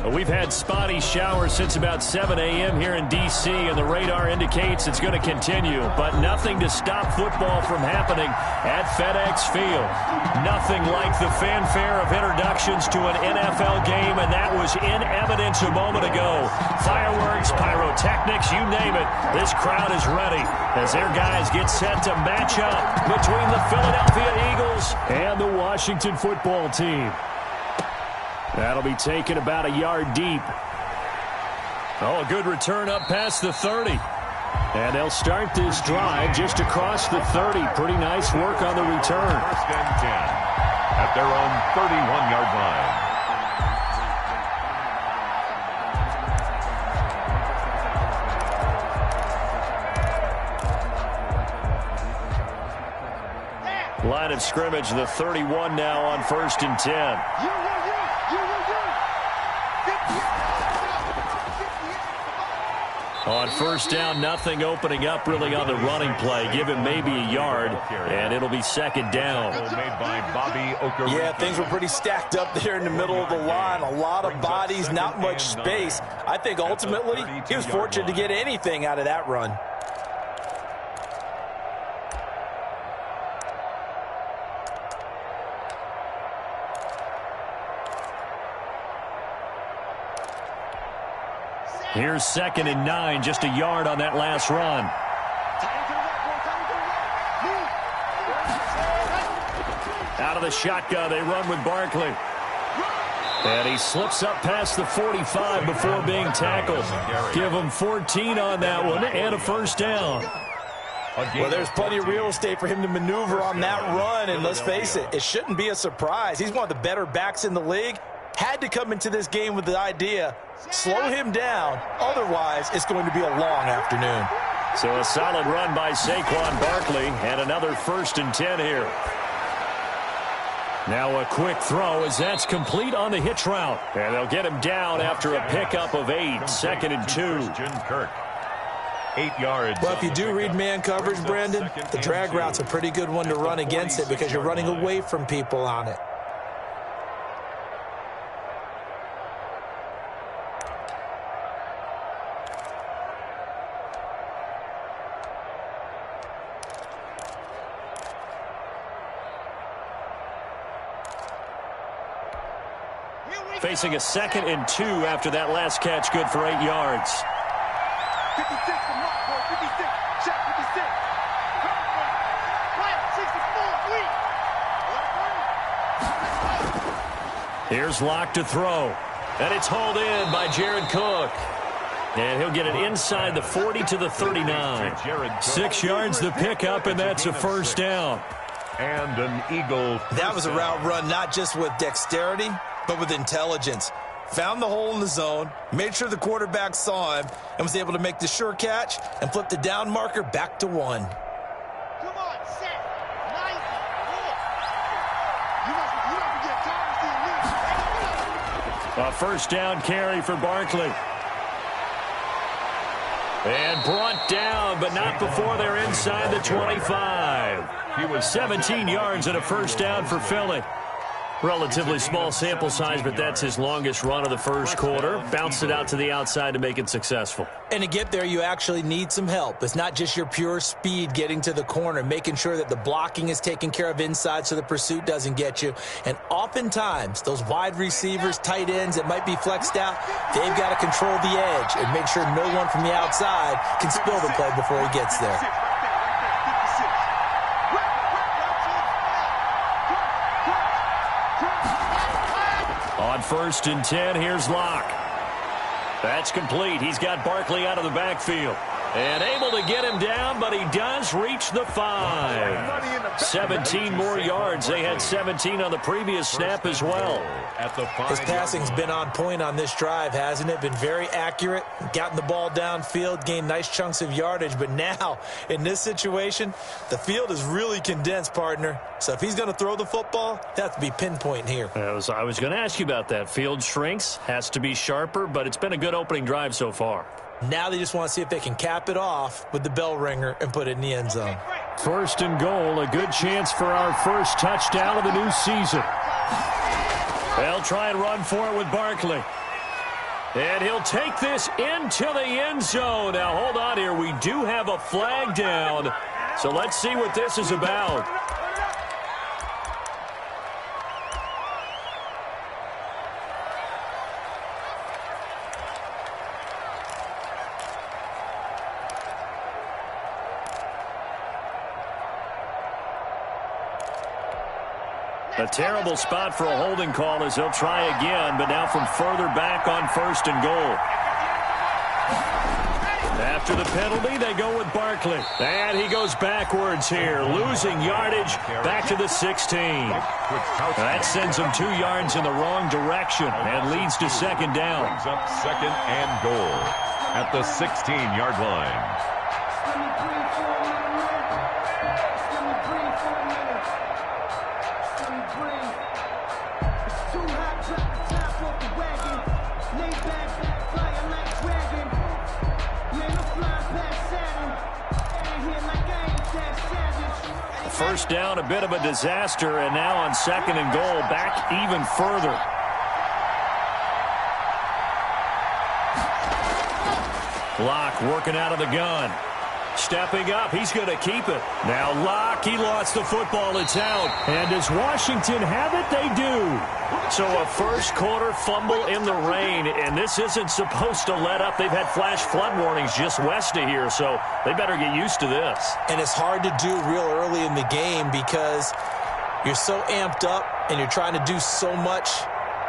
We've had spotty showers since about 7 a.m. here in D.C., and the radar indicates it's going to continue, but nothing to stop football from happening at FedEx Field. Nothing like the fanfare of introductions to an NFL game, and that was in evidence a moment ago. Fireworks, pyrotechnics, you name it. This crowd is ready as their guys get set to match up between the Philadelphia Eagles and the Washington football team. That'll be taken about a yard deep. Oh, a good return up past the 30. And they'll start this drive just across the 30. Pretty nice work on the return. First and 10 at their own 31-yard line. Line of scrimmage, the 31 now on 1st and 10. On 1st down, nothing opening up really on the running play. Give him maybe a yard, and it'll be 2nd down. Made by Bobby Okereke. Yeah, things were pretty stacked up there in the middle of the line. A lot of bodies, not much space. I think ultimately he was fortunate to get anything out of that run. Here's 2nd and 9, just a yard on that last run. Out of the shotgun, they run with Barkley. And he slips up past the 45 before being tackled. Give him 14 on that one and a 1st down. Well, there's plenty of real estate for him to maneuver on that run, and let's face it, it shouldn't be a surprise. He's one of the better backs in the league. Had to come into this game with the idea, slow him down, otherwise it's going to be a long afternoon. So a solid run by Saquon Barkley, and another 1st and 10 here. Now a quick throw as that's complete on the hitch route. And they'll get him down after a pickup of 8, 2nd and 2. Kirk. 8 yards. Well, if you do read man coverage, Brandon, the drag route's a pretty good one to run against it because you're running away from people on it. Facing a 2nd and 2 after that last catch, good for 8 yards. 56 to Mark, 56, check 56. Here's Locke to throw. And it's hauled in by Jared Cook. And he'll get it inside the 40 to the 39. 6 yards the pickup, and that's a 1st down. And an Eagle. That was a route run not just with dexterity, but with intelligence. Found the hole in the zone, made sure the quarterback saw him, and was able to make the sure catch and flip the down marker back to 1. Come on, set, 94. You don't forget Thomas in A 1st down carry for Barkley. And brought down, but not before they're inside the 25. He was 17 yards and a 1st down for Philly. Relatively small sample size, but that's his longest run of the 1st quarter. Bounced it out to the outside to make it successful. And to get there, you actually need some help. It's not just your pure speed getting to the corner, making sure that the blocking is taken care of inside so the pursuit doesn't get you. And oftentimes, those wide receivers, tight ends that might be flexed out, they've got to control the edge and make sure no one from the outside can spill the play before he gets there. On 1st and 10, here's Locke. That's complete. He's got Barkley out of the backfield. And able to get him down, but he does reach the 5. 17 more yards. They had 17 on the previous snap as well. His passing's been on point on this drive, hasn't it? Been very accurate, gotten the ball downfield, gained nice chunks of yardage. But now, in this situation, the field is really condensed, partner. So if he's going to throw the football, that has to be pinpoint here. I was going to ask you about that. Field shrinks, has to be sharper, but it's been a good opening drive so far. Now they just want to see if they can cap it off with the bell ringer and put it in the end zone. 1st and goal, a good chance for our 1st touchdown of the new season. They'll try and run for it with Barkley. And he'll take this into the end zone. Now, hold on here. We do have a flag down. So let's see what this is about. A terrible spot for a holding call as he'll try again, but now from further back on 1st and goal. After the penalty, they go with Barkley. And he goes backwards here, losing yardage back to the 16. That sends him 2 yards in the wrong direction and leads to 2nd down. Brings up 2nd and goal at the 16-yard line. First down, a bit of a disaster, and now on 2nd and goal, back even further. Locke working out of the gun. Stepping up, he's going to keep it. Now Locke, he lost the football, it's out. And does Washington have it? They do. So a first quarter fumble in the rain, and this isn't supposed to let up. They've had flash flood warnings just west of here, so they better get used to this. And it's hard to do real early in the game because you're so amped up and you're trying to do so much.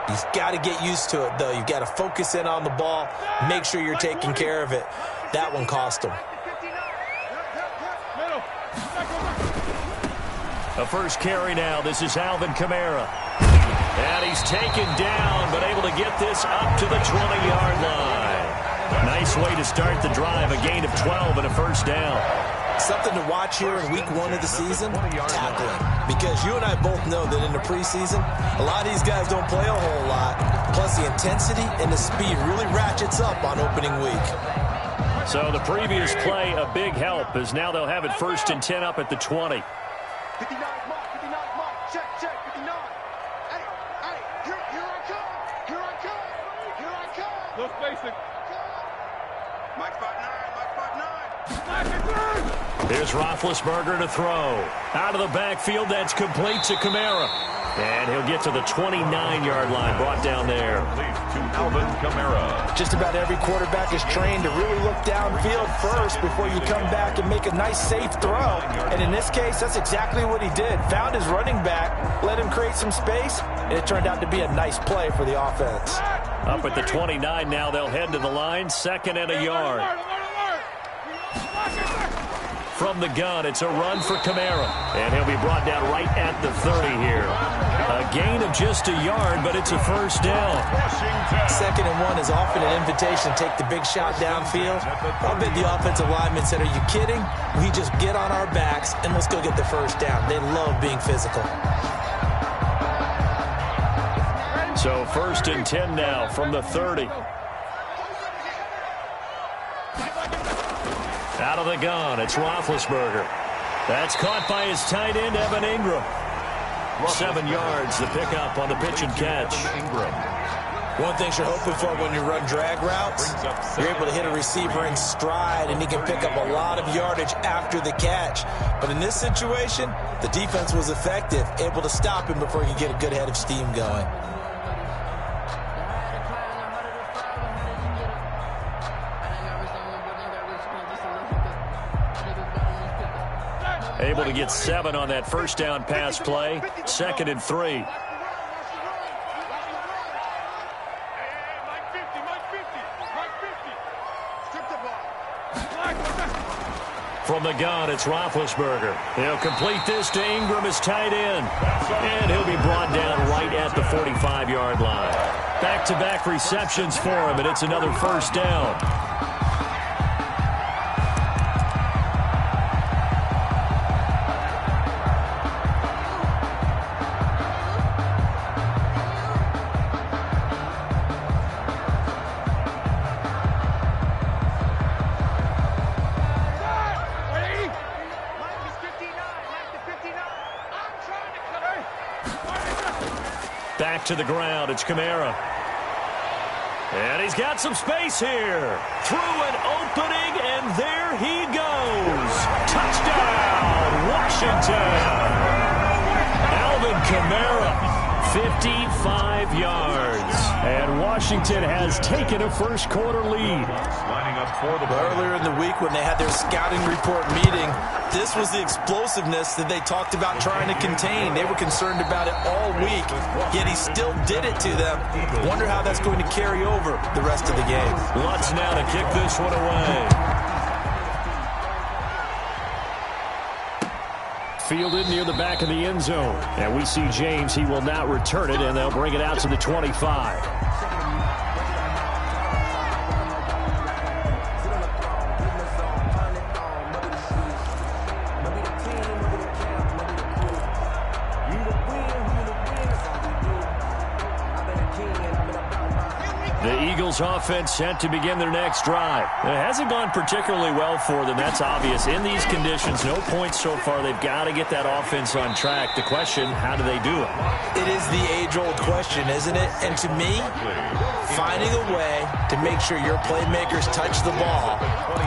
You've got to get used to it, though. You've got to focus in on the ball, make sure you're taking care of it. That one cost them. A first carry now. This is Alvin Kamara. And he's taken down, but able to get this up to the 20-yard line. Nice way to start the drive. A gain of 12 and a first down. Something to watch here in week 1 of the season, tackling. Because you and I both know that in the preseason, a lot of these guys don't play a whole lot. Plus the intensity and the speed really ratchets up on opening week. So the previous play, a big help, as now they'll have it 1st and 10 up at the 20. 59 mark, check, 59. Hey, here I come. No spacing. Mike 5'9", Here's Roethlisberger to throw. Out of the backfield, that's complete to Kamara. And he'll get to the 29-yard line, brought down there. To Alvin Kamara. Just about every quarterback is trained to really look downfield first before you come back and make a nice, safe throw. And in this case, that's exactly what he did. Found his running back, let him create some space, and it turned out to be a nice play for the offense. Up at the 29 now, they'll head to the line, 2nd and a yard. From the gun, it's a run for Kamara. And he'll be brought down right at the 30 here. A gain of just a yard, but it's a first down. 2nd and 1 is often an invitation to take the big shot downfield. I bet the offensive lineman said, are you kidding? We just get on our backs and let's go get the first down. They love being physical. So 1st and 10 now from the 30. Out of the gun, it's Roethlisberger. That's caught by his tight end, Evan Ingram. 7 yards, the pickup on the pitch and catch. One thing you're hoping for when you run drag routes, you're able to hit a receiver in stride, and he can pick up a lot of yardage after the catch. But in this situation, the defense was effective, able to stop him before he could get a good head of steam going. Able to get 7 on that first down pass play. 2nd and 3. From the gun, it's Roethlisberger. He'll complete this to Ingram, his tight end. And he'll be brought down right at the 45-yard line. Back-to-back receptions for him, and it's another first down. Back to the ground, it's Kamara. And he's got some space here. Through an opening, and there he goes. Touchdown, Washington. Alvin Kamara, 55 yards. And Washington has taken a first-quarter lead. Lining up for the Earlier in the week when they had their scouting report meeting, this was the explosiveness that they talked about trying to contain. They were concerned about it all week, yet he still did it to them. Wonder how that's going to carry over the rest of the game. Lutz now to kick this one away. Fielded near the back of the end zone. And we see James. He will not return it, and they'll bring it out to the 25. The Eagles offense set to begin their next drive. It hasn't gone particularly well for them. That's obvious. In these conditions, no points so far. They've got to get that offense on track. The question, how do they do it? It is the age-old question, isn't it? And to me, finding a way to make sure your playmakers touch the ball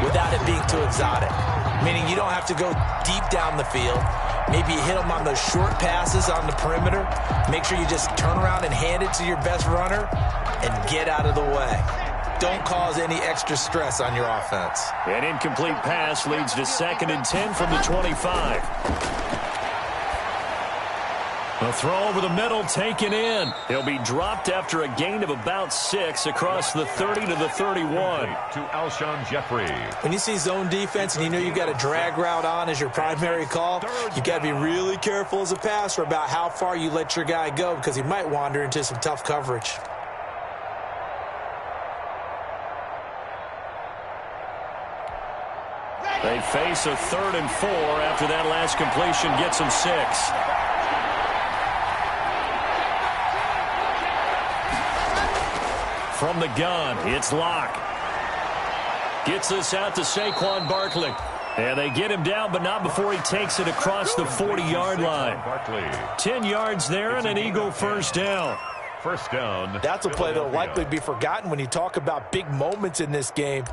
without it being too exotic. Meaning you don't have to go deep down the field. Maybe you hit them on those short passes on the perimeter. Make sure you just turn around and hand it to your best runner and get out of the way. Don't cause any extra stress on your offense. An incomplete pass leads to 2nd and 10 from the 25. A throw over the middle taken in. He'll be dropped after a gain of about 6 across the 30 to the 31. To Alshon Jeffrey. When you see zone defense and you know you've got a drag route on as your primary call, you got to be really careful as a passer about how far you let your guy go because he might wander into some tough coverage. They face a 3rd and 4 after that last completion gets them 6. From the gun, it's Locke. Gets this out to Saquon Barkley. And they get him down, but not before he takes it across the 40-yard line. 10 yards there and an Eagle first down. First down. That's a play that will likely be forgotten when you talk about big moments in this game.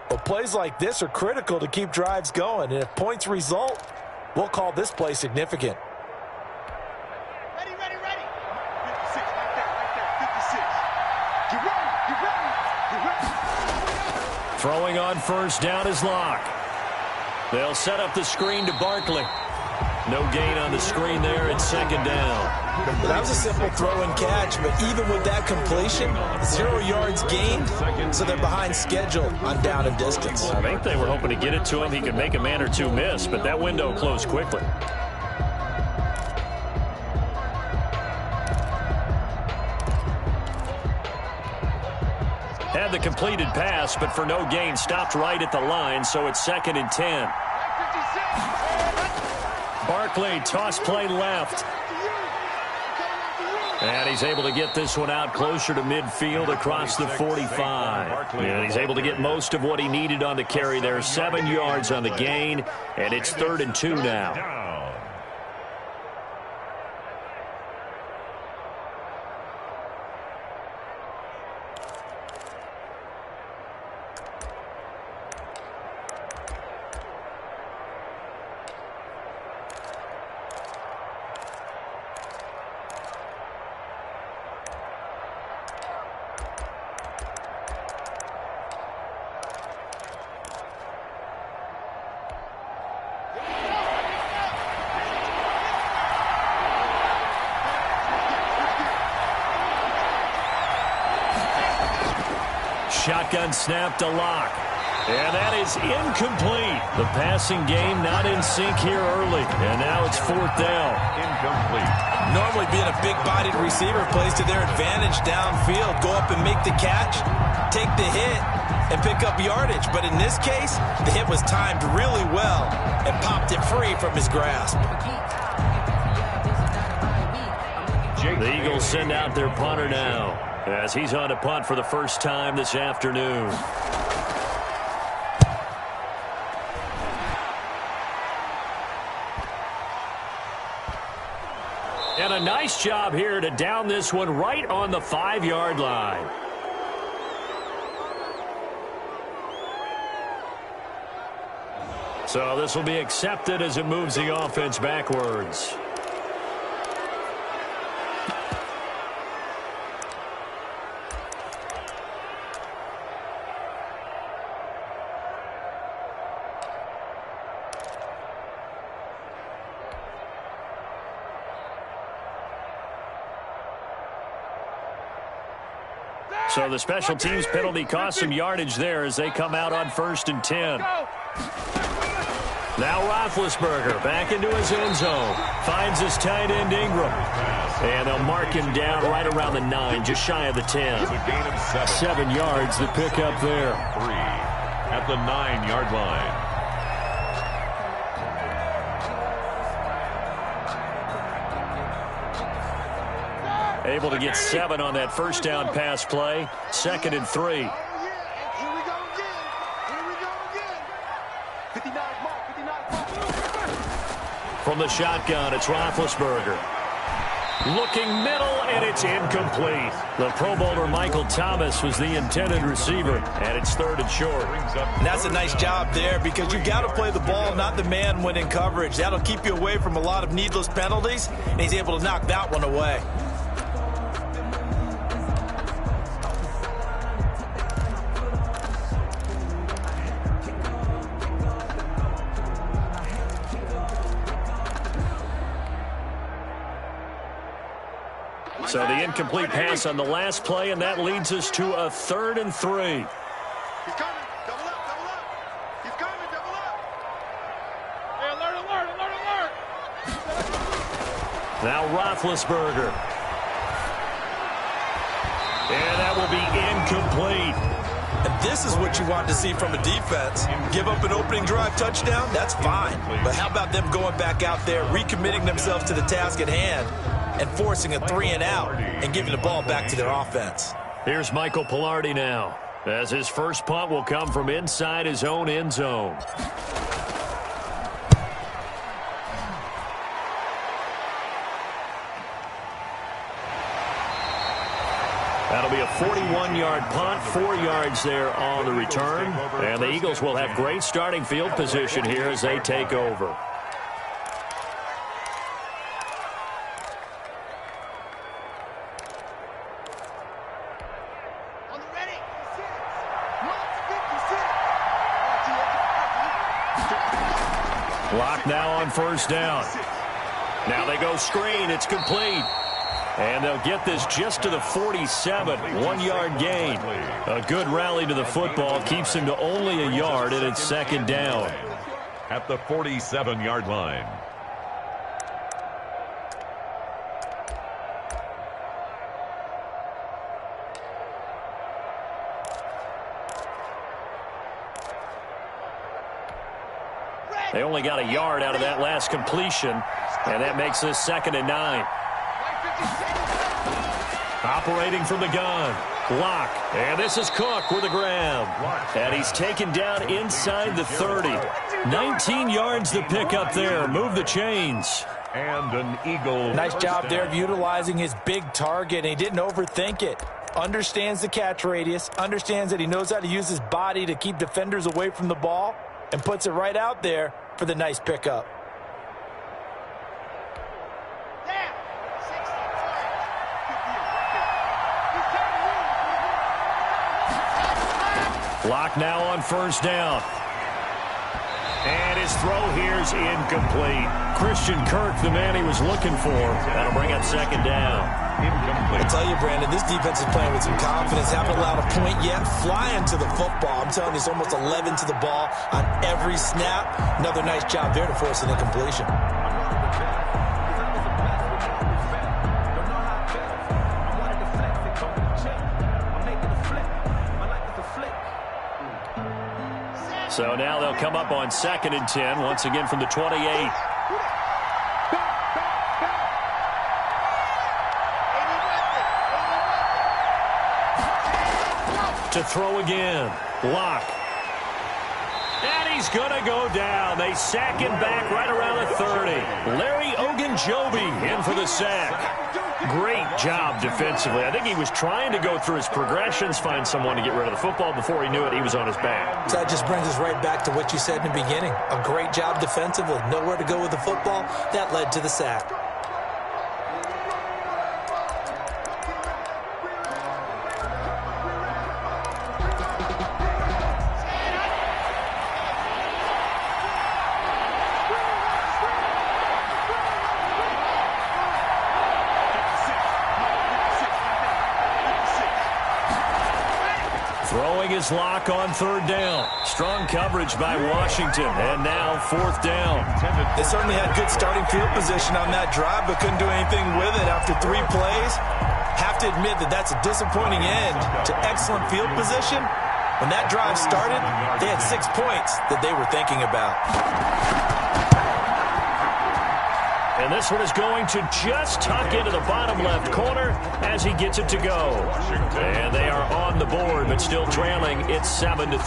But plays like this are critical to keep drives going. And if points result, we'll call this play significant. Ready. 56, right there, 56. Get ready. Throwing on first down is Locke. They'll set up the screen to Barkley. No gain on the screen there. It's 2nd down. That was a simple throw and catch, but even with that completion, 0 yards gained, so they're behind schedule on down and distance. I think they were hoping to get it to him. He could make a man or two miss, but that window closed quickly. Had the completed pass, but for no gain, stopped right at the line, so it's 2nd and 10. Barkley, toss play left. And he's able to get this one out closer to midfield across the 45. And he's able to get most of what he needed on the carry there. 7 yards on the gain, and it's 3rd and 2 now. Shotgun snap to Locke. And that is incomplete. The passing game not in sync here early. And now it's 4th down. Incomplete. Normally being a big-bodied receiver plays to their advantage downfield. Go up and make the catch, take the hit, and pick up yardage. But in this case, the hit was timed really well and popped it free from his grasp. The Eagles send out their punter now, as he's on to punt for the first time this afternoon. And a nice job here to down this one right on the 5-yard line. So this will be accepted as it moves the offense backwards. So the special teams penalty cost some yardage there as they come out on 1st and 10. Now Roethlisberger back into his end zone. Finds his tight end Ingram. And they'll mark him down right around the 9, just shy of the 10. It's a gain of 7. 7 yards, the pickup there. 3 at the 9-yard line. Able to get 7 on that first down pass play. 2nd and 3. Here we go again. Here we go again. 59 mark, 59 mark. From the shotgun, it's Roethlisberger. Looking middle, and it's incomplete. The Pro Bowler Michael Thomas was the intended receiver, and it's 3rd and short. And that's a nice job there because you've got to play the ball, not the man when in coverage. That'll keep you away from a lot of needless penalties, and he's able to knock that one away. So the incomplete pass on the last play, and that leads us to a 3rd and 3. He's coming. Double up, double up. He's coming, double up. Hey, alert, alert, alert, alert. Now Roethlisberger. And that will be incomplete. And this is what you want to see from a defense. Give up an opening drive touchdown, that's fine. But how about them going back out there, recommitting themselves to the task at hand, and forcing a 3-and-out and giving the ball back to their offense. Here's Michael Pilardi now, as his first punt will come from inside his own end zone. That'll be a 41-yard punt, 4 yards there on the return. And the Eagles will have great starting field position here as they take over. Block now on 1st down. Now they go screen. It's complete. And they'll get this just to the 47. 1-yard gain. A good rally to the football. Keeps him to only a yard, and it's 2nd down. At the 47-yard line. They only got a yard out of that last completion, and that makes this 2nd and 9. Operating from the gun. Lock. And this is Cook with a grab. And he's taken down inside the 30. 19 yards to pick up there. Move the chains. And an Eagle. Nice job there of utilizing his big target. And he didn't overthink it. Understands the catch radius. Understands that he knows how to use his body to keep defenders away from the ball. And puts it right out there for the nice pickup. Lock now on 1st down. And his throw here's incomplete. Christian Kirk, the man he was looking for. That'll bring up 2nd down. Incomplete. I tell you, Brandon, this defense is playing with some confidence. Haven't allowed a point yet. Flying to the football. I'm telling you, it's almost 11 to the ball on every snap. Another nice job there to force an incompletion. So now they'll come up on 2nd and 10, once again from the 28. To throw again. Lock. And he's going to go down. They sack him back right around the 30. Larry Ogunjobi in for the sack. Great job defensively. I think he was trying to go through his progressions, find someone to get rid of the football. Before he knew it, he was on his back. So that just brings us right back to what you said in the beginning. A great job defensively. Nowhere to go with the football. That led to the sack. Throwing his lock on third down. Strong coverage by Washington. And now fourth down. They certainly had good starting field position on that drive, but couldn't do anything with it after 3 plays. Have to admit that that's a disappointing end to excellent field position. When that drive started, they had 6 points that they were thinking about. And this one is going to just tuck into the bottom left corner as he gets it to go. And they are on the board, but still trailing. It's 7-3.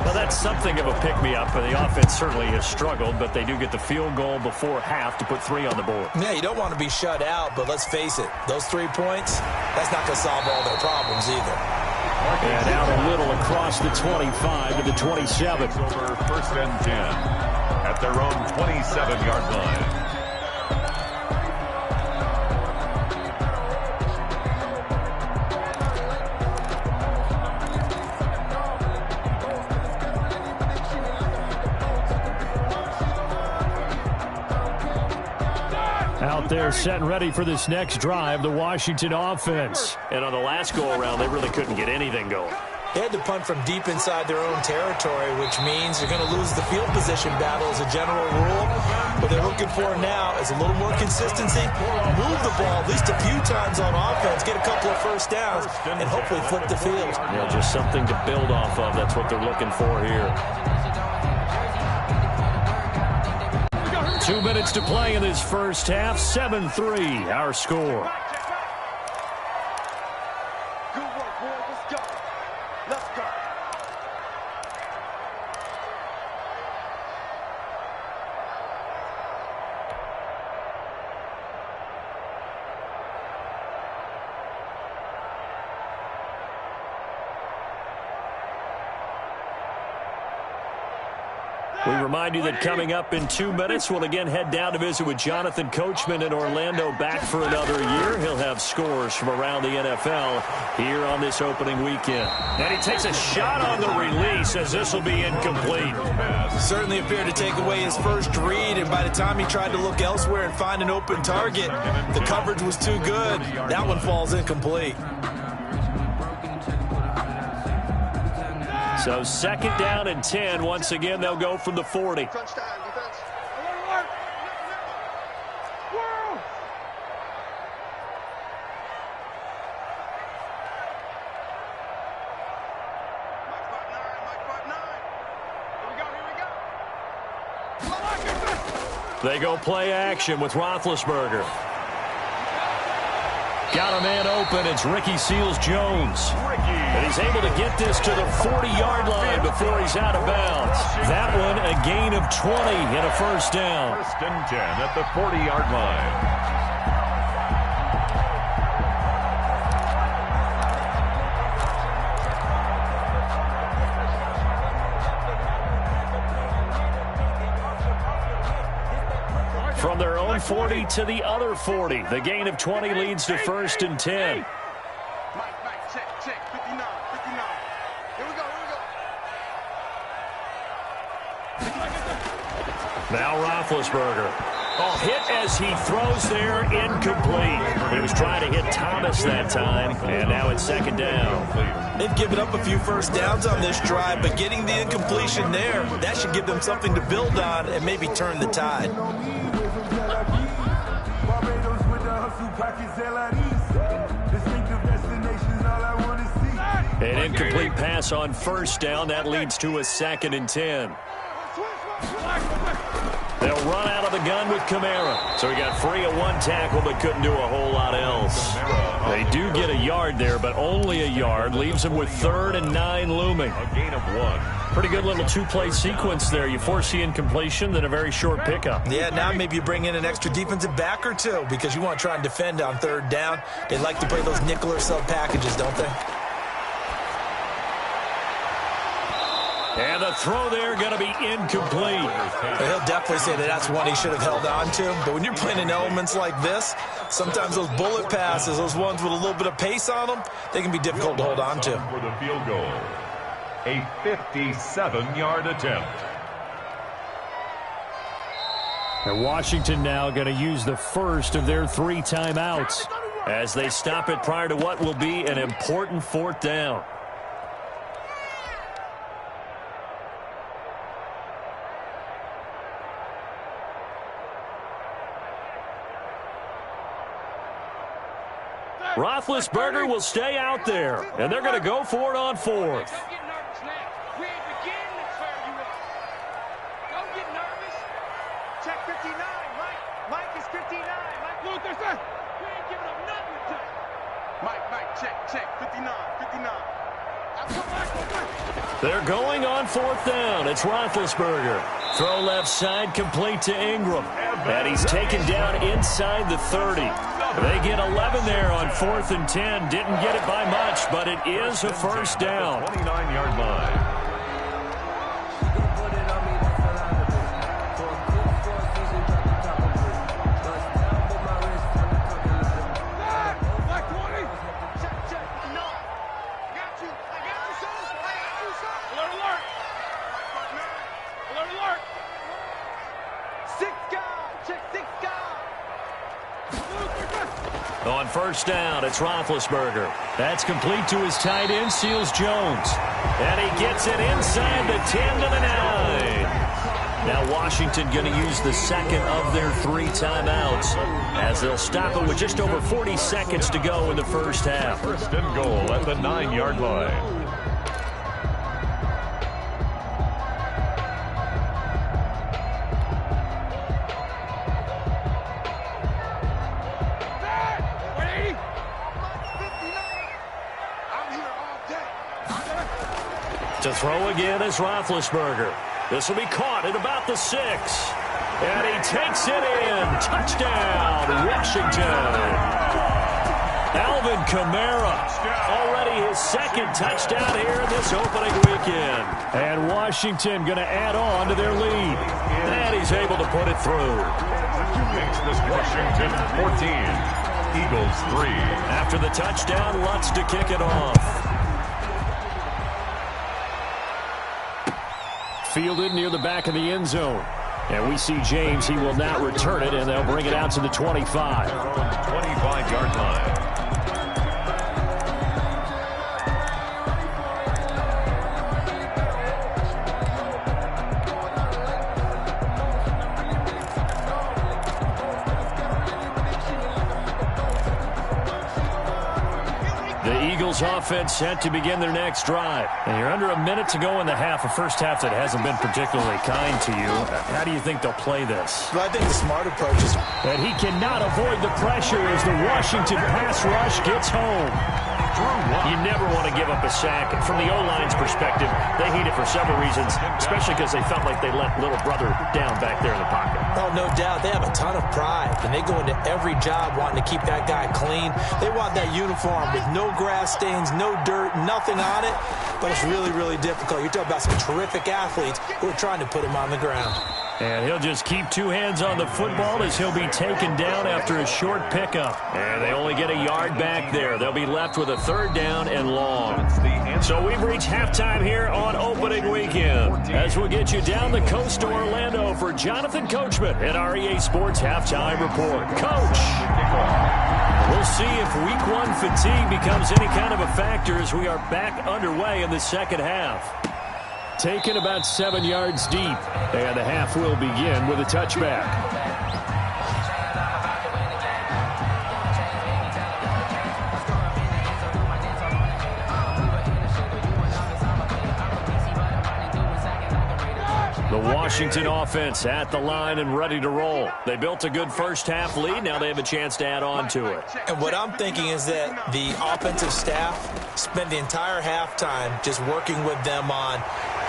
Well, that's something of a pick-me-up. The offense certainly has struggled, but they do get the field goal before half to put 3 on the board. Yeah, you don't want to be shut out, but let's face it. Those 3 points, that's not going to solve all their problems either. And out a little across the 25 to the 27. Over first and 10 at their own 27-yard line. Out there set and ready for this next drive, the Washington offense. And on the last go-around, they really couldn't get anything going. They had to punt from deep inside their own territory, which means they're going to lose the field position battle as a general rule. What they're looking for now is a little more consistency, move the ball at least a few times on offense, get a couple of first downs, and hopefully flip the field. Yeah, just something to build off of. That's what they're looking for here. 2 minutes to play in this first half. 7-3, our score. Good work, boy. Let's go. Let's go. We remind you that coming up in 2 minutes, we'll again head down to visit with Jonathan Coachman in Orlando, back for another year. He'll have scores from around the NFL here on this opening weekend. And he takes a shot on the release as this will be incomplete. Certainly appeared to take away his first read, and by the time he tried to look elsewhere and find an open target, the coverage was too good. That one falls incomplete. So second down and 10. Once again, they'll go from the 40. Touchdown, defense. They go play action with Roethlisberger. Got a man open. It's Ricky Seals-Jones. And he's able to get this to the 40-yard line before he's out of bounds. That one, a gain of 20 and a first down. First and 10 at the 40-yard line. From their own 40 to the other 40. The gain of 20 leads to first and 10. Mike, check. 59. Here we go. Now Roethlisberger. Oh, hit as he throws there, incomplete. He was trying to hit Thomas that time, and now it's second down. They've given up a few first downs on this drive, but getting the incompletion there, that should give them something to build on and maybe turn the tide. An incomplete pass on first down. That leads to a second and 10. They'll run out of the gun with Kamara. So he got free of one tackle but couldn't do a whole lot else. They do get a yard there, but only a yard. Leaves them with 3rd and 9 looming. A gain of 1. Pretty good little two-play sequence there. You force the incompletion, then a very short pickup. Yeah, now maybe you bring in an extra defensive back or two because you want to try and defend on 3rd down. They like to play those nickel or sub packages, don't they? And the throw there going to be incomplete. He'll definitely say that that's one he should have held on to. But when you're playing in elements like this, sometimes those bullet passes, those ones with a little bit of pace on them, they can be difficult to hold on to. For the field goal, a 57-yard attempt. And Washington now going to use the first of their 3 timeouts as they stop it prior to what will be an important 4th down. Roethlisberger will stay out there, and they're going to go for it on 4th. Don't get nervous now. We ain't beginning to tear you up. Don't get nervous. Check 59, Mike. Mike is 59. Mike Luther, sir. We ain't giving up nothing to Mike, check. 59. They're going on 4th down. It's Roethlisberger. Throw left side, complete to Ingram. And he's taken down inside the 30. They get 11 there on 4th and 10. Didn't get it by much, but it is a first down. 29-yard line. On 1st down, it's Roethlisberger. That's complete to his tight end, Seals Jones. And he gets it inside the 10 to the 9. Now Washington going to use the 2nd of their 3 timeouts as they'll stop it with just over 40 seconds to go in the first half. 1st and goal at the 9-yard line. To throw again is Roethlisberger. This will be caught at about the 6. And he takes it in. Touchdown, Washington. Alvin Kamara, already his 2nd touchdown here in this opening weekend. And Washington going to add on to their lead. And he's able to put it through. Makes this Washington 14. Eagles 3. After the touchdown, Lutz to kick it off. Fielded near the back of the end zone. And we see James. He will not return it, and they'll bring it out to the 25. 25-yard line. Offense set to begin their next drive. And you're under a minute to go in the half, a first half that hasn't been particularly kind to you. How do you think they'll play this? Well, I think the smart approach is... And he cannot avoid the pressure as the Washington pass rush gets home. You never want to give up a sack. And from the O-line's perspective, they hate it for several reasons, especially because they felt like they let little brother down back there in the pocket. Oh, no doubt. They have a ton of pride, and they go into every job wanting to keep that guy clean. They want that uniform with no grass stains, no dirt, nothing on it. But it's really, really difficult. You're talking about some terrific athletes who are trying to put him on the ground. And he'll just keep 2 hands on the football as he'll be taken down after a short pickup. And they only get a yard back there. They'll be left with a 3rd down and long. So we've reached halftime here on opening weekend. As we'll get you down the coast to Orlando for Jonathan Coachman at our EA Sports Halftime Report. Coach, we'll see if Week 1 fatigue becomes any kind of a factor as we are back underway in the second half. Taken about 7 yards deep, and the half will begin with a touchback. The Washington offense at the line and ready to roll. They built a good first-half lead. Now they have a chance to add on to it. And what I'm thinking is that the offensive staff spent the entire halftime just working with them on,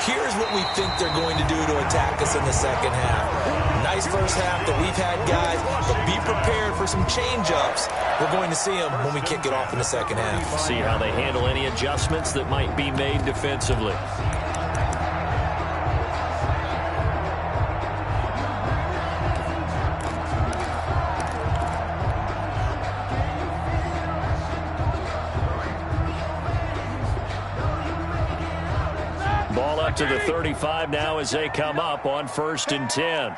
here's what we think they're going to do to attack us in the second half. Nice first half that we've had, guys, but be prepared for some change-ups. We're going to see them when we kick it off in the second half. See how they handle any adjustments that might be made defensively. Ball up to the 35 now as they come up on 1st and 10.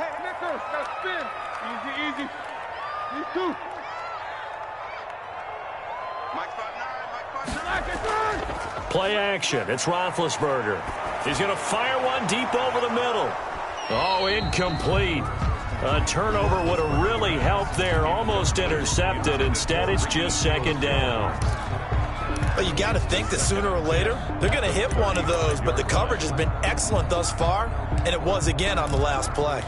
Easy. These two. Play action. It's Roethlisberger. He's going to fire one deep over the middle. Oh, incomplete. A turnover would have really helped there. Almost intercepted. Instead, it's just 2nd down. But you got to think that sooner or later, they're going to hit one of those. But the coverage has been excellent thus far, and it was again on the last play.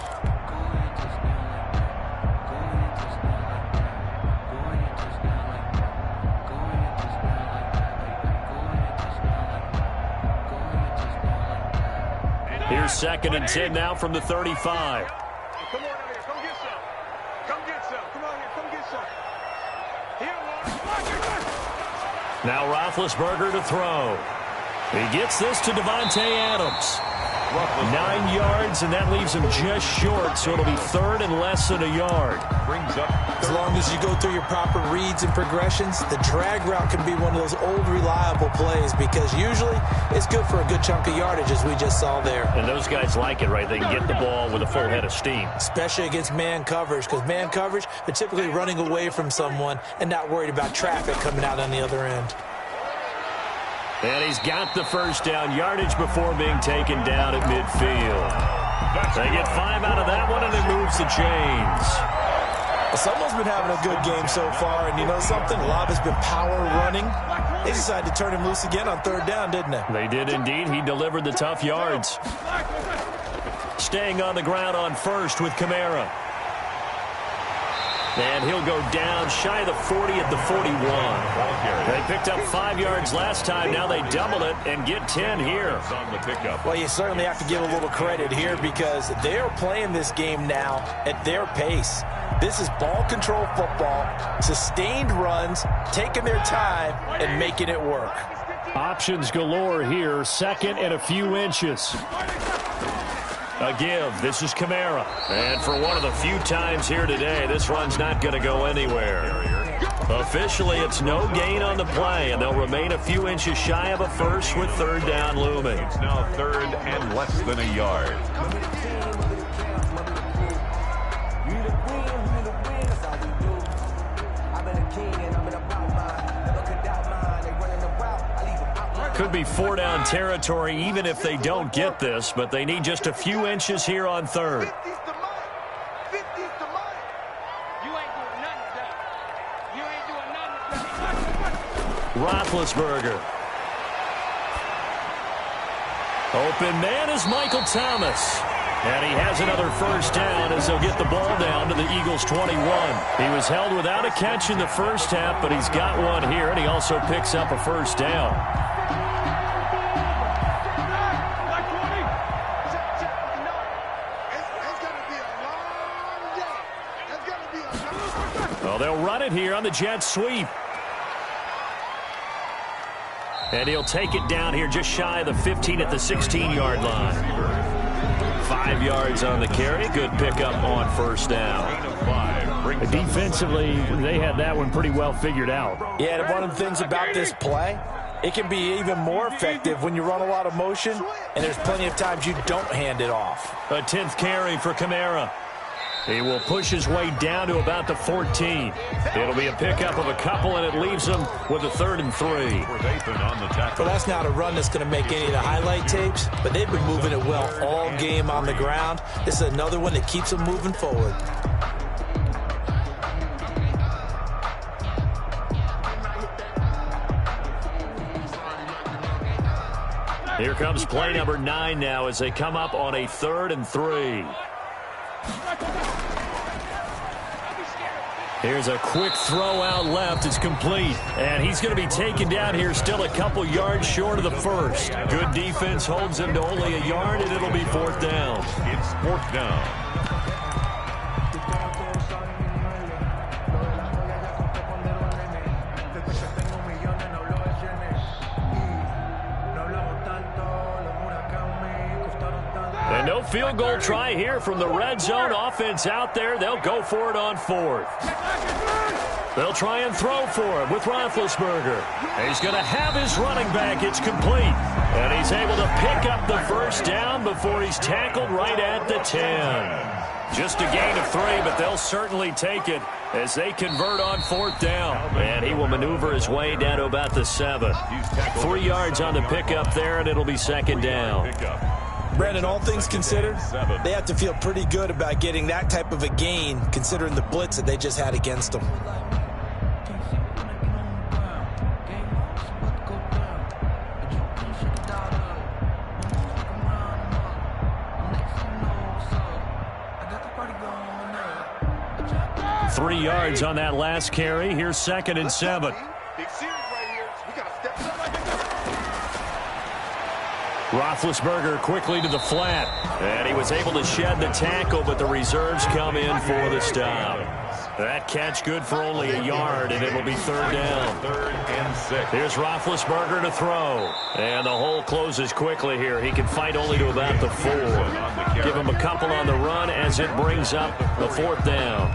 Here's 2nd and 10 now from the 35. Come on out here. Come get some. Come get some. Come on here. Come get some. Here, Now Roethlisberger to throw. He gets this to Devontae Adams. 9 yards, and that leaves him just short, so it'll be 3rd and less than a yard. Brings up As long as you go through your proper reads and progressions, the drag route can be one of those old reliable plays because usually it's good for a good chunk of yardage, as we just saw there. And those guys like it, right? They can get the ball with a full head of steam. Especially against man coverage, because man coverage, they're typically running away from someone and not worried about traffic coming out on the other end. And he's got the first down, yardage before being taken down at midfield. They get 5 out of that one, and it moves the chains. Well, someone's been having a good game so far, and you know something? A lot of it's been power running. They decided to turn him loose again on 3rd down, didn't they? They did indeed. He delivered the tough yards. Staying on the ground on 1st with Kamara. And he'll go down shy of the 40 at the 41. They picked up 5 yards last time. Now they double it and get 10 here. on the pickup. Well, you certainly have to give a little credit here because they're playing this game now at their pace. This is ball control football, sustained runs, taking their time, and making it work. Options galore here. 2nd and a few inches. A give. This is Kamara. And for one of the few times here today, this run's not going to go anywhere. Officially, it's no gain on the play, and they'll remain a few inches shy of a first with 3rd down looming. It's now 3rd and less than a yard. Could be 4-down territory even if they don't get this, but they need just a few inches here on 3rd. 50's the money. You ain't doing nothing today. You ain't doing nothing today. Roethlisberger. Open man is Michael Thomas. And he has another first down as they'll get the ball down to the Eagles' 21. He was held without a catch in the first half, but he's got one here, and he also picks up a first down. Well, they'll run it here on the jet sweep. And he'll take it down here just shy of the 15 at the 16-yard line. 5 yards on the carry. Good pickup on 1st down. Defensively, they had that one pretty well figured out. Yeah, and one of the things about this play, it can be even more effective when you run a lot of motion, and there's plenty of times you don't hand it off. A 10th carry for Kamara. He will push his way down to about the 14. It'll be a pickup of a couple, and it leaves him with a 3rd and 3. Well, that's not a run that's going to make any of the highlight tapes, but they've been moving it well all game on the ground. This is another one that keeps them moving forward. Here comes play number 9 now as they come up on a 3rd and 3. Here's a quick throw out left. It's complete. And he's going to be taken down here still a couple yards short of the first. Good defense holds him to only a yard, and it'll be 4th down. It's 4th down. And no field goal try here from the red zone. Offense out there. They'll go for it on 4th. They'll try and throw for it with Roethlisberger. He's going to have his running back. It's complete. And he's able to pick up the first down before he's tackled right at the 10. Just a gain of 3, but they'll certainly take it as they convert on 4th down. And he will maneuver his way down to about the 7. 3 yards on the pickup there, and it'll be 2nd down. Brandon, all things considered, they have to feel pretty good about getting that type of a gain considering the blitz that they just had against them. Three yards on that last carry. Here's 2nd and 7. Roethlisberger quickly to the flat. And he was able to shed the tackle, but the reserves come in for the stop. That catch good for only a yard, and it'll be 3rd down. 3rd and 6. Here's Roethlisberger to throw. And the hole closes quickly here. He can fight only to about the 4. Give him a couple on the run as it brings up the 4th down.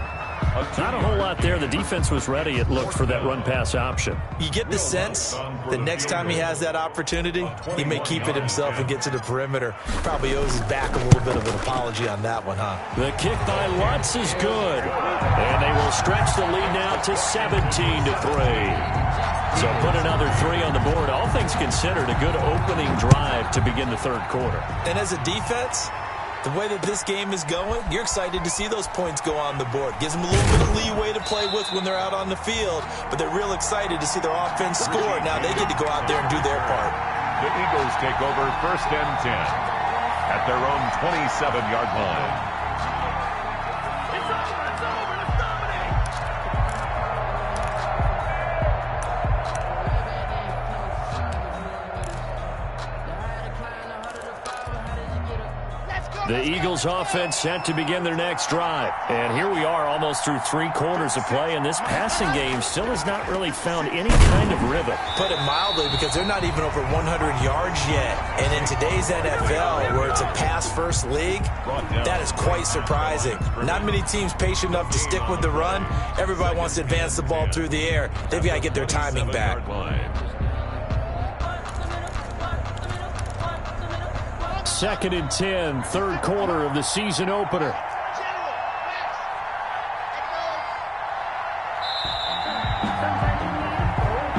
Not a whole lot there. The defense was ready, it looked, for that run-pass option. You get the sense that next time he has that opportunity, he may keep it himself and get to the perimeter. Probably owes his back a little bit of an apology on that one, huh? The kick by Lutz is good. And they will stretch the lead now to 17-3. So put another 3 on the board. All things considered, a good opening drive to begin the 3rd quarter. And as a defense, the way that this game is going, you're excited to see those points go on the board. Gives them a little bit of leeway to play with when they're out on the field, but they're real excited to see their offense score. Now they get to go out there and do their part. The Eagles take over 1st and 10 at their own 27-yard line. The Eagles offense set to begin their next drive. And here we are almost through 3 quarters of play, and this passing game still has not really found any kind of rhythm. Put it mildly, because they're not even over 100 yards yet. And in today's NFL, where it's a pass-first league, that is quite surprising. Not many teams patient enough to stick with the run. Everybody wants to advance the ball through the air. They've got to get their timing back. 2nd and 10, 3rd quarter of the season opener.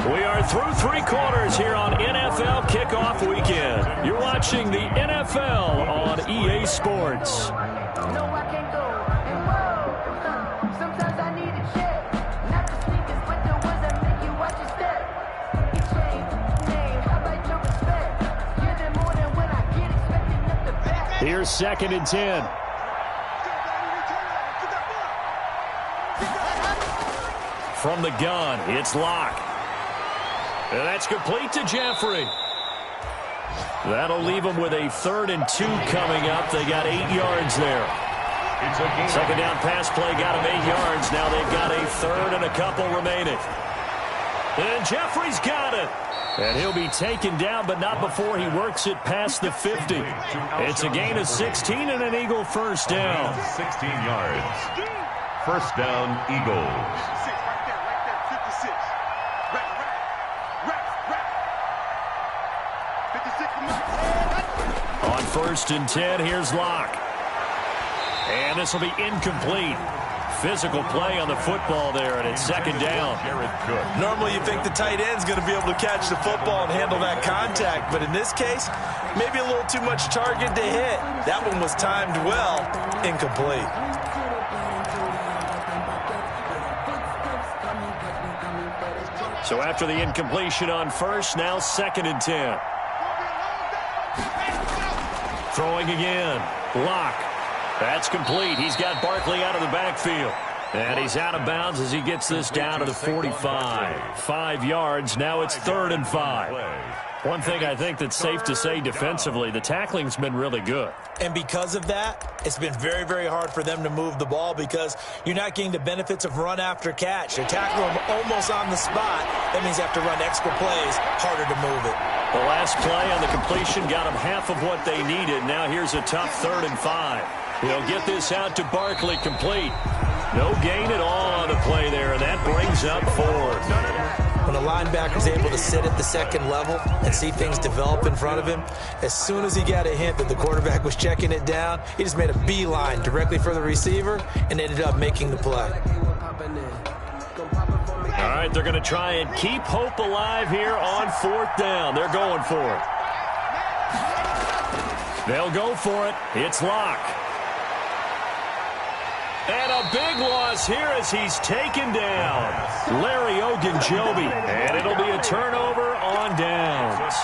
We are through 3 quarters here on NFL Kickoff Weekend. You're watching the NFL on EA Sports. Here's 2nd and 10. From the gun, it's Locke. And that's complete to Jeffrey. That'll leave them with a 3rd and 2 coming up. They got 8 yards there. 2nd down pass play got them 8 yards. Now they've got a 3rd and a couple remaining. And Jeffrey's got it. And he'll be taken down, but not before he works it past the 50. It's a gain of 16 and an Eagle first down. 16 yards. First down, Eagles. On 1st and 10, here's Locke. And this will be incomplete. Physical play on the football there, and it's 2nd down. Normally you think the tight end's going to be able to catch the football and handle that contact, but in this case, maybe a little too much target to hit. That one was timed well, incomplete. So after the incompletion on 1st, now 2nd and 10. Throwing again. Block. That's complete. He's got Barkley out of the backfield. And he's out of bounds as he gets this down to the 45. 5 yards. Now it's 3rd and 5. One thing I think that's safe to say defensively, the tackling's been really good. And because of that, it's been very, very hard for them to move the ball because you're not getting the benefits of run after catch. They're tackling them almost on the spot. That means they have to run extra plays, harder to move it. The last play on the completion got them half of what they needed. Now here's a tough 3rd and 5. He'll get this out to Barkley, complete. No gain at all on the play there, and that brings up 4th. When a linebacker's able to sit at the second level and see things develop in front of him, as soon as he got a hint that the quarterback was checking it down, he just made a beeline directly for the receiver and ended up making the play. All right, they're going to try and keep hope alive here on 4th down. They're going for it. They'll go for it. It's Locke. And a big loss here as he's taken down. Larry Ogunjobi. And it'll be a turnover on downs.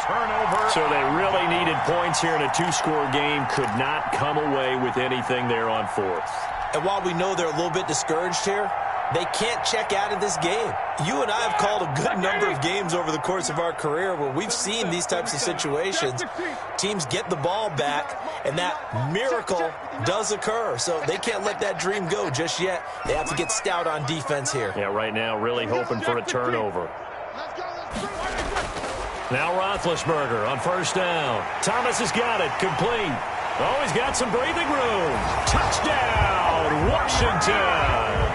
So they really needed points here in a 2-score game. Could not come away with anything there on 4th. And while we know they're a little bit discouraged here, they can't check out of this game. You and I have called a good number of games over the course of our career where we've seen these types of situations. Teams get the ball back, and that miracle does occur. So they can't let that dream go just yet. They have to get stout on defense here. Yeah, right now really hoping for a turnover. Now Roethlisberger on 1st down. Thomas has got it. Complete. Oh, he's got some breathing room. Touchdown, Washington.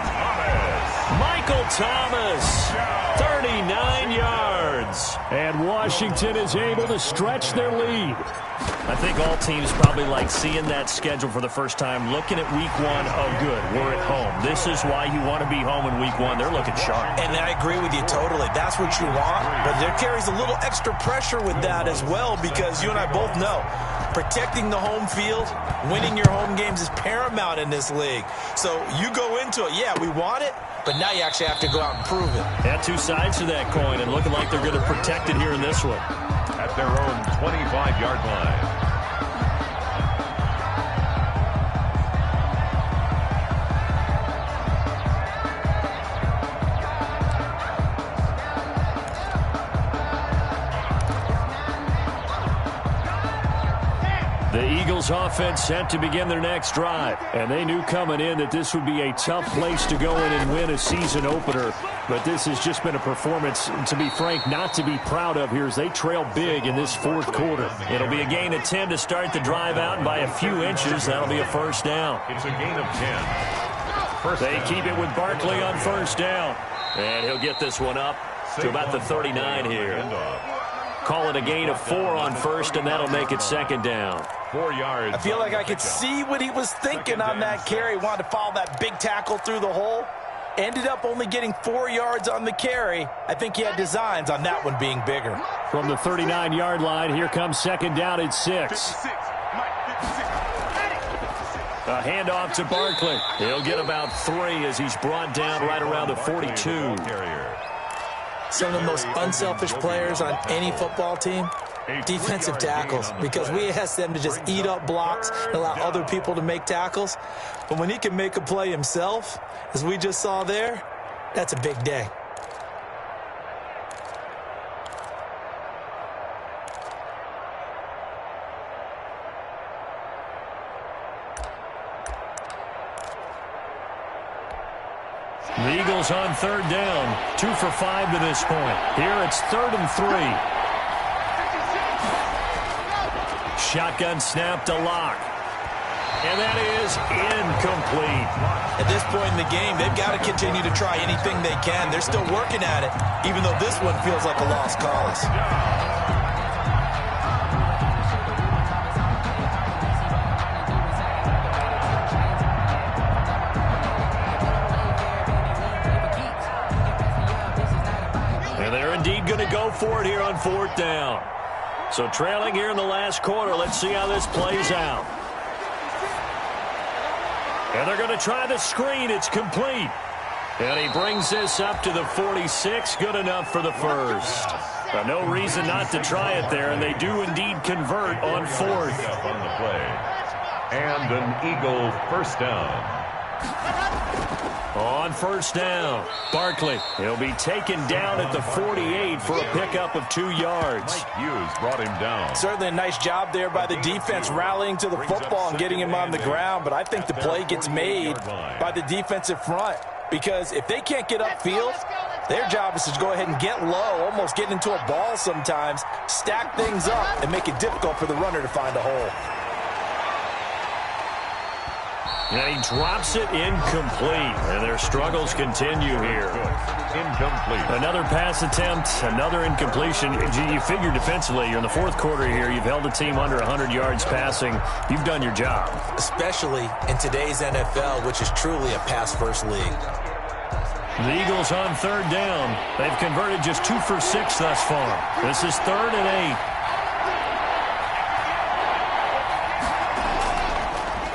Michael Thomas, 39 yards. And Washington is able to stretch their lead. I think all teams probably like seeing that schedule for the first time, looking at week 1. Oh, good, we're at home. This is why you want to be home in week 1. They're looking sharp. And I agree with you totally. That's what you want. But there carries a little extra pressure with that as well because you and I both know protecting the home field, winning your home games is paramount in this league. So you go into it, yeah, we want it, but now you actually have to go out and prove it. Yeah, 2 sides to that coin, and looking like they're going to protect it here in this one. At their own 25-yard line. The Eagles offense set to begin their next drive. And they knew coming in that this would be a tough place to go in and win a season opener. But this has just been a performance, to be frank, not to be proud of here as they trail big in this 4th quarter. It'll be a gain of 10 to start the drive out, and by a few inches, that'll be a 1st down. It's a gain of 10. They keep it with Barkley on 1st down. And he'll get this one up to about the 39 here. Call it a gain of 4 on 1st, and that'll make it 2nd down. 4 yards. I feel like I could see what he was thinking on that carry. Wanted to follow that big tackle through the hole. Ended up only getting 4 yards on the carry. I think he had designs on that one being bigger. From the 39-yard line, here comes 2nd down at 6. A handoff to Barkley. He'll get about 3 as he's brought down right around the 42. Some of the most unselfish players on any football team, defensive tackles, because we ask them to just eat up blocks and allow other people to make tackles. But when he can make a play himself, as we just saw there, that's a big day. The Eagles on 3rd down, 2 for 5 to this point. Here it's 3rd and 3. Shotgun snap to Locke. And that is incomplete. At this point in the game, they've got to continue to try anything they can. They're still working at it, even though this one feels like a lost cause. Indeed going to go for it here on 4th down. So trailing here in the last quarter. Let's see how this plays out. And they're going to try the screen. It's complete. And he brings this up to the 46. Good enough for the 1st. No reason not to try it there, and they do indeed convert on fourth. On the play. And an Eagle first down. On first down, Barkley. He'll be taken down at the 48 for a pickup of 2 yards. Mike Hughes brought him down. Certainly a nice job there by the defense rallying to the football and getting him on the ground, but I think the play gets made by the defensive front because if they can't get upfield, their job is to go ahead and get low, almost get into a ball sometimes, stack things up, and make it difficult for the runner to find a hole. And he drops it incomplete. And their struggles continue here. Incomplete. Another pass attempt, another incompletion. You figure defensively, you're in the fourth quarter here. You've held a team under 100 yards passing. You've done your job. Especially in today's NFL, which is truly a pass-first league. The Eagles on third down. They've converted just 2 for 6 thus far. This is 3rd and 8.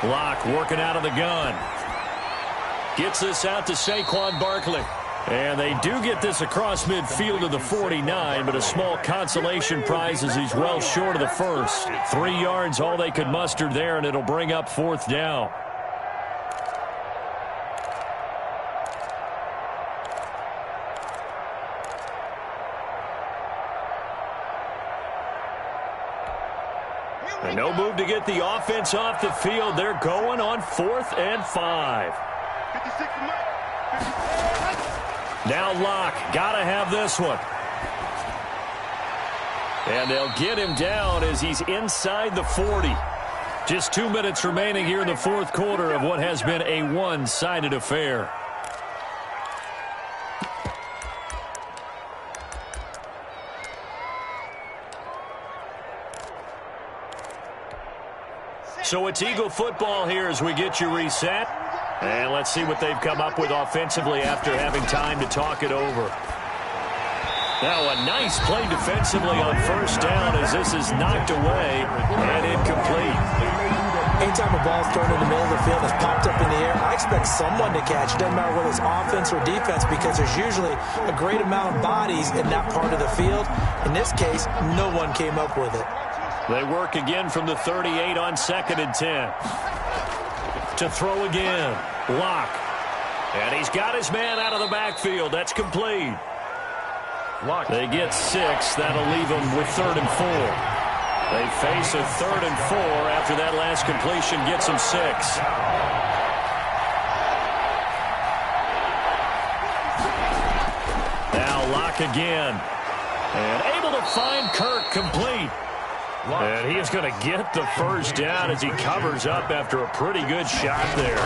Locke working out of the gun. Gets this out to Saquon Barkley. And they do get this across midfield to the 49, but a small consolation prize as he's well short of the first. 3 yards, all they could muster there, and it'll bring up 4th down. And no move to get the offense off the field. They're going on 4th and 5. Now Locke, gotta have this one. And they'll get him down as he's inside the 40. Just 2 minutes remaining here in the fourth quarter of what has been a one-sided affair. So it's Eagle football here as we get you reset. And let's see what they've come up with offensively after having time to talk it over. Now a nice play defensively on first down as this is knocked away and incomplete. Anytime a ball's thrown in the middle of the field that's popped up in the air, I expect someone to catch it. Doesn't matter whether it's offense or defense because there's usually a great amount of bodies in that part of the field. In this case, no one came up with it. They work again from the 38 on 2nd and 10. To throw again. Locke. And he's got his man out of the backfield. That's complete. Locke. They get 6. That'll leave them with 3rd and 4. They face a 3rd and 4 after that last completion gets them 6. Now Locke again. And able to find Kirk complete. And he is going to get the first down as he covers up after a pretty good shot there.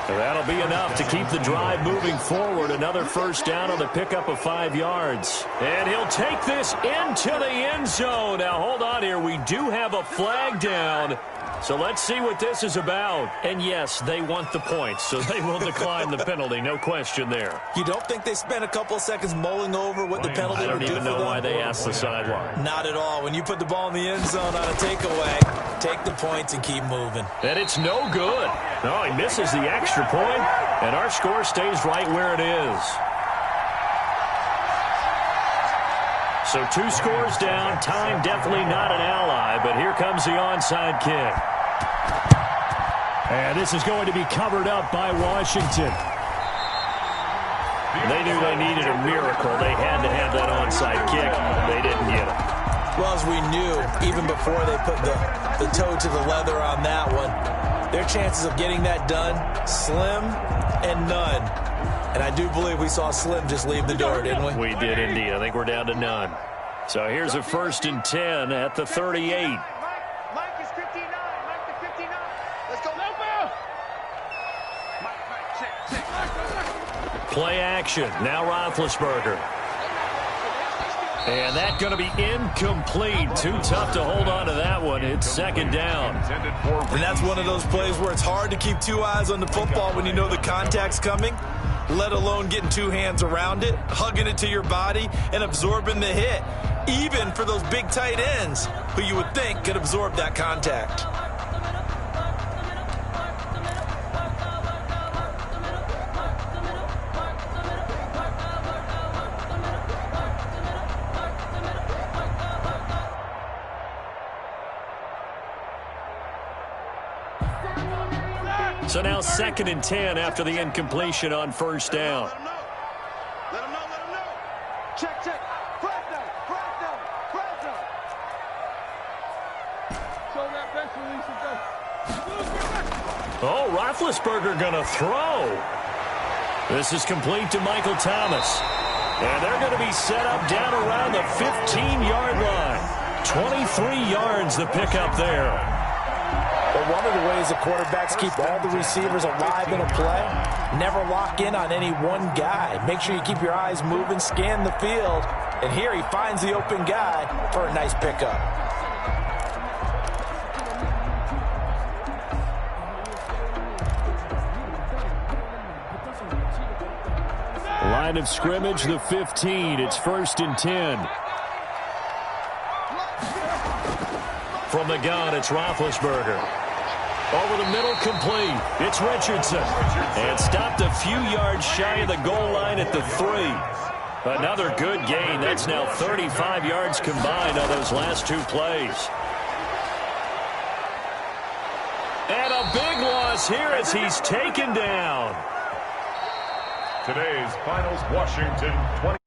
And that'll be enough to keep the drive moving forward. Another first down on the pickup of 5 yards. And he'll take this into the end zone. Now, hold on here. We do have a flag down. So let's see what this is about. And, yes, they want the points, so they will decline the penalty. No question there. You don't think they spent a couple of seconds mulling over what the penalty would do for them? I don't even know why they asked the sideline. Not at all. When you put the ball in the end zone on a takeaway, take the points and keep moving. And it's no good. No, he misses the extra point, and our score stays right where it is. So 2 scores down. Time definitely not an ally, but here comes the onside kick. And this is going to be covered up by Washington. They knew they needed a miracle. They had to have that onside kick. They didn't get it. Well, as we knew, even before they put the toe to the leather on that one, their chances of getting that done, slim and none. And I do believe we saw Slim just leave the door, didn't we? We did indeed. I think we're down to none. So here's a 1st and 10 at the 38. Mike is 59. Mike to 59. Let's go. No ball. Mike, check. Play action. Now Roethlisberger. And that's going to be incomplete. Too tough to hold on to that one. It's 2nd down. And that's one of those plays where it's hard to keep 2 eyes on the football when you know the contact's coming, let alone getting 2 hands around it, hugging it to your body, and absorbing the hit, even for those big tight ends who you would think could absorb that contact. So now 2nd and 10 after the incompletion on first down. Let him know. Check. Fresno. Show that bench release and go. Oh, Roethlisberger going to throw. This is complete to Michael Thomas. And they're going to be set up down around the 15-yard line. 23 yards the pickup there. But one of the ways the quarterbacks keep all the receivers alive in a play, never lock in on any one guy. Make sure you keep your eyes moving, scan the field. And here he finds the open guy for a nice pickup. Line of scrimmage, the 15. It's 1st and 10. From the gun, it's Roethlisberger. Over the middle, complete. It's Richardson. And stopped a few yards shy of the goal line at the 3. Another good gain. That's now 35 yards combined on those last 2 plays. And a big loss here as he's taken down. Today's finals, Washington 20.